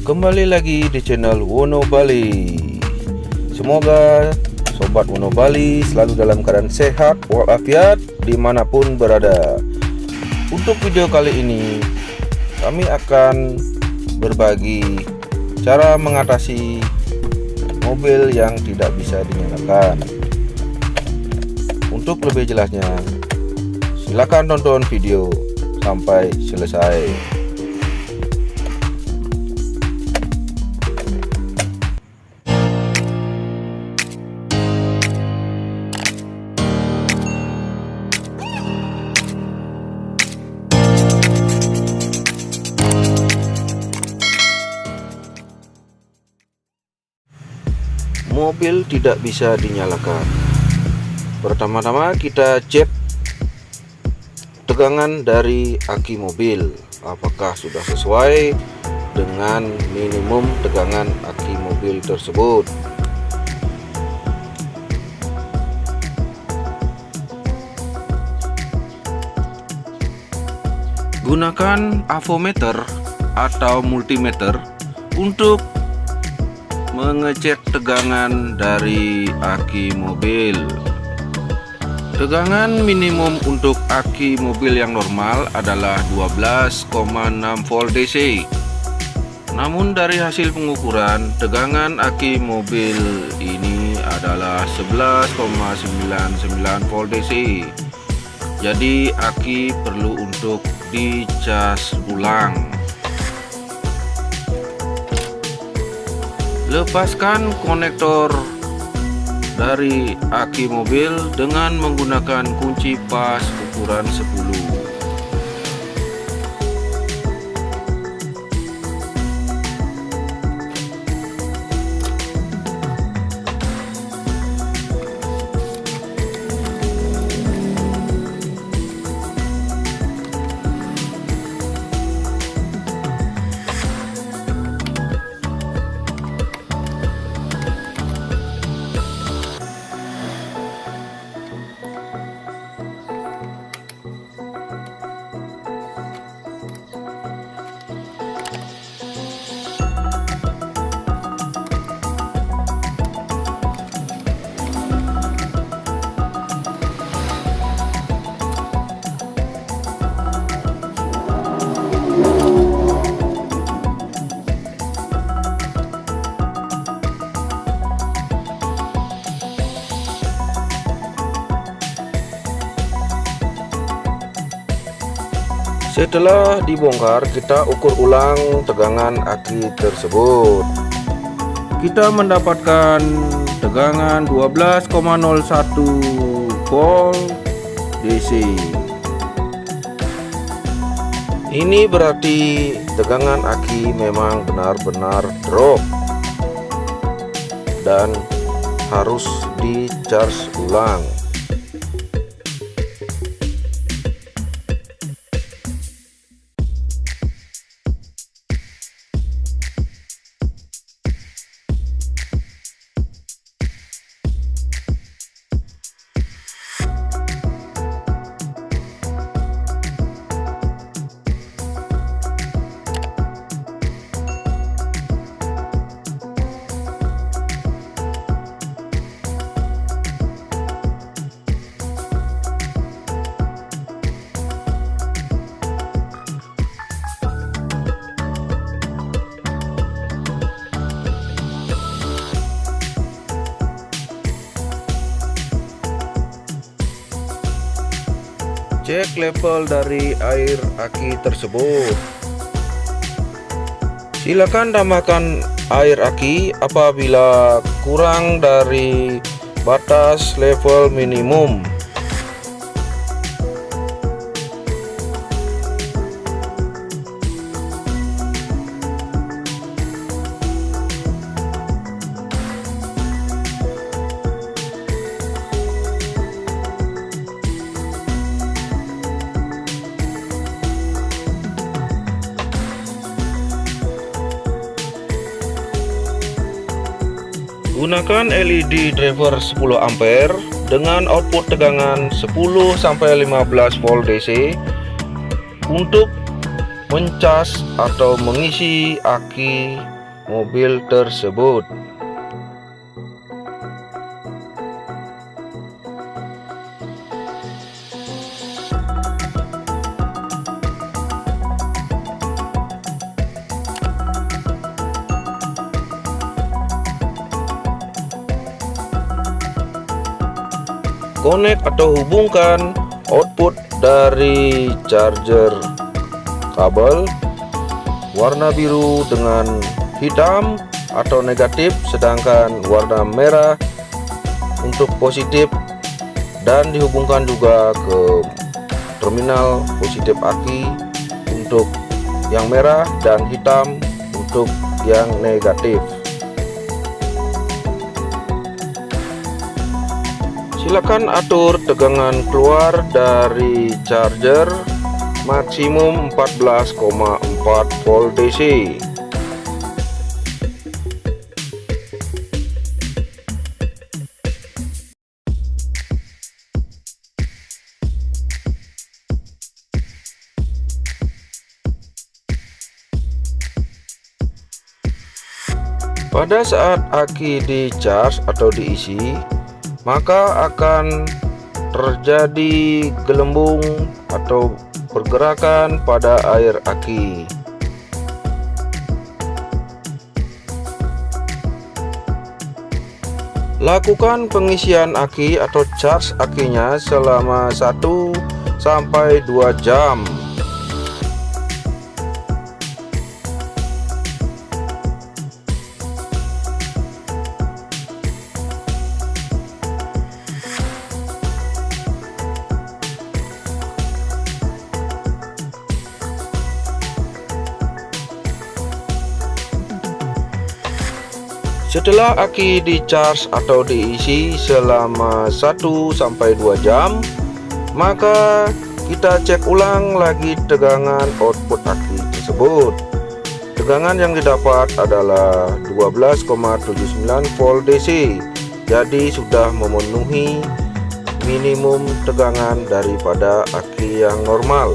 Kembali lagi di channel Wono Bali. Semoga Sobat Wono Bali selalu dalam keadaan sehat walafiat dimanapun berada. Untuk video kali ini kami akan berbagi cara mengatasi mobil yang tidak bisa dinyalakan. Untuk lebih jelasnya silakan tonton video sampai selesai. Mobil tidak bisa dinyalakan. Pertama-tama kita cek tegangan dari aki mobil, apakah sudah sesuai dengan minimum tegangan aki mobil tersebut. Gunakan avometer atau multimeter untuk mengecek tegangan dari aki mobil. Tegangan minimum untuk aki mobil yang normal adalah 12,6 volt DC. Namun dari hasil pengukuran, tegangan aki mobil ini adalah 11,99 volt DC. Jadi aki perlu untuk dicas ulang. Lepaskan konektor dari aki mobil dengan menggunakan kunci pas ukuran 10. Setelah dibongkar, kita ukur ulang tegangan aki tersebut. Kita mendapatkan tegangan 12,01 volt DC. Ini berarti tegangan aki memang benar-benar drop dan harus di-charge ulang. Cek level dari air aki tersebut. Silakan tambahkan air aki apabila kurang dari batas level minimum. Gunakan LED driver 10 ampere dengan output tegangan 10-15 volt DC untuk mencas atau mengisi aki mobil tersebut. Connect atau hubungkan output dari charger kabel warna biru dengan hitam atau negatif, sedangkan warna merah untuk positif, dan dihubungkan juga ke terminal positif aki untuk yang merah dan hitam untuk yang negatif. Silakan atur tegangan keluar dari charger maksimum 14,4 volt DC. Pada saat aki di charge atau diisi, maka akan terjadi gelembung atau pergerakan pada air aki. Lakukan pengisian aki atau charge akinya selama 1 sampai 2 jam. Setelah aki di-charge atau diisi selama 1 sampai 2 jam, maka kita cek ulang lagi tegangan output aki tersebut. Tegangan yang didapat adalah 12,79 volt DC. Jadi sudah memenuhi minimum tegangan daripada aki yang normal.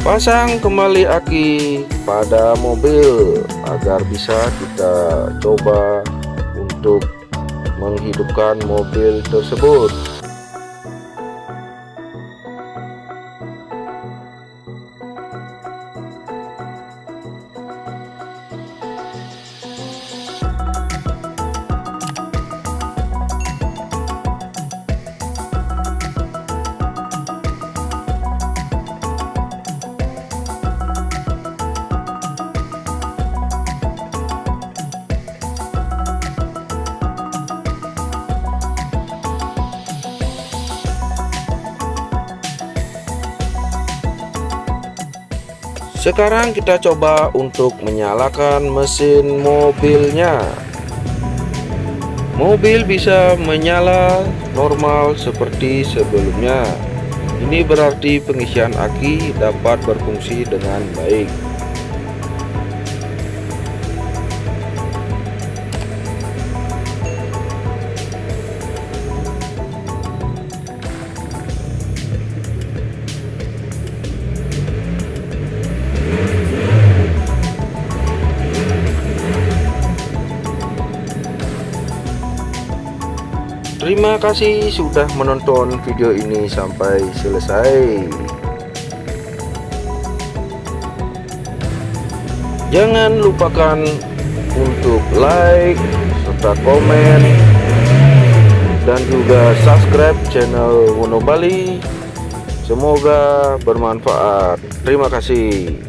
Pasang kembali aki pada mobil agar bisa kita coba untuk menghidupkan mobil tersebut. Sekarang kita coba untuk menyalakan mesin mobilnya. Mobil bisa menyala normal seperti sebelumnya. Ini berarti pengisian aki dapat berfungsi dengan baik. Terima kasih sudah menonton video ini sampai selesai. Jangan lupakan untuk like serta komen dan juga subscribe channel Wono Bali. Semoga bermanfaat. Terima kasih.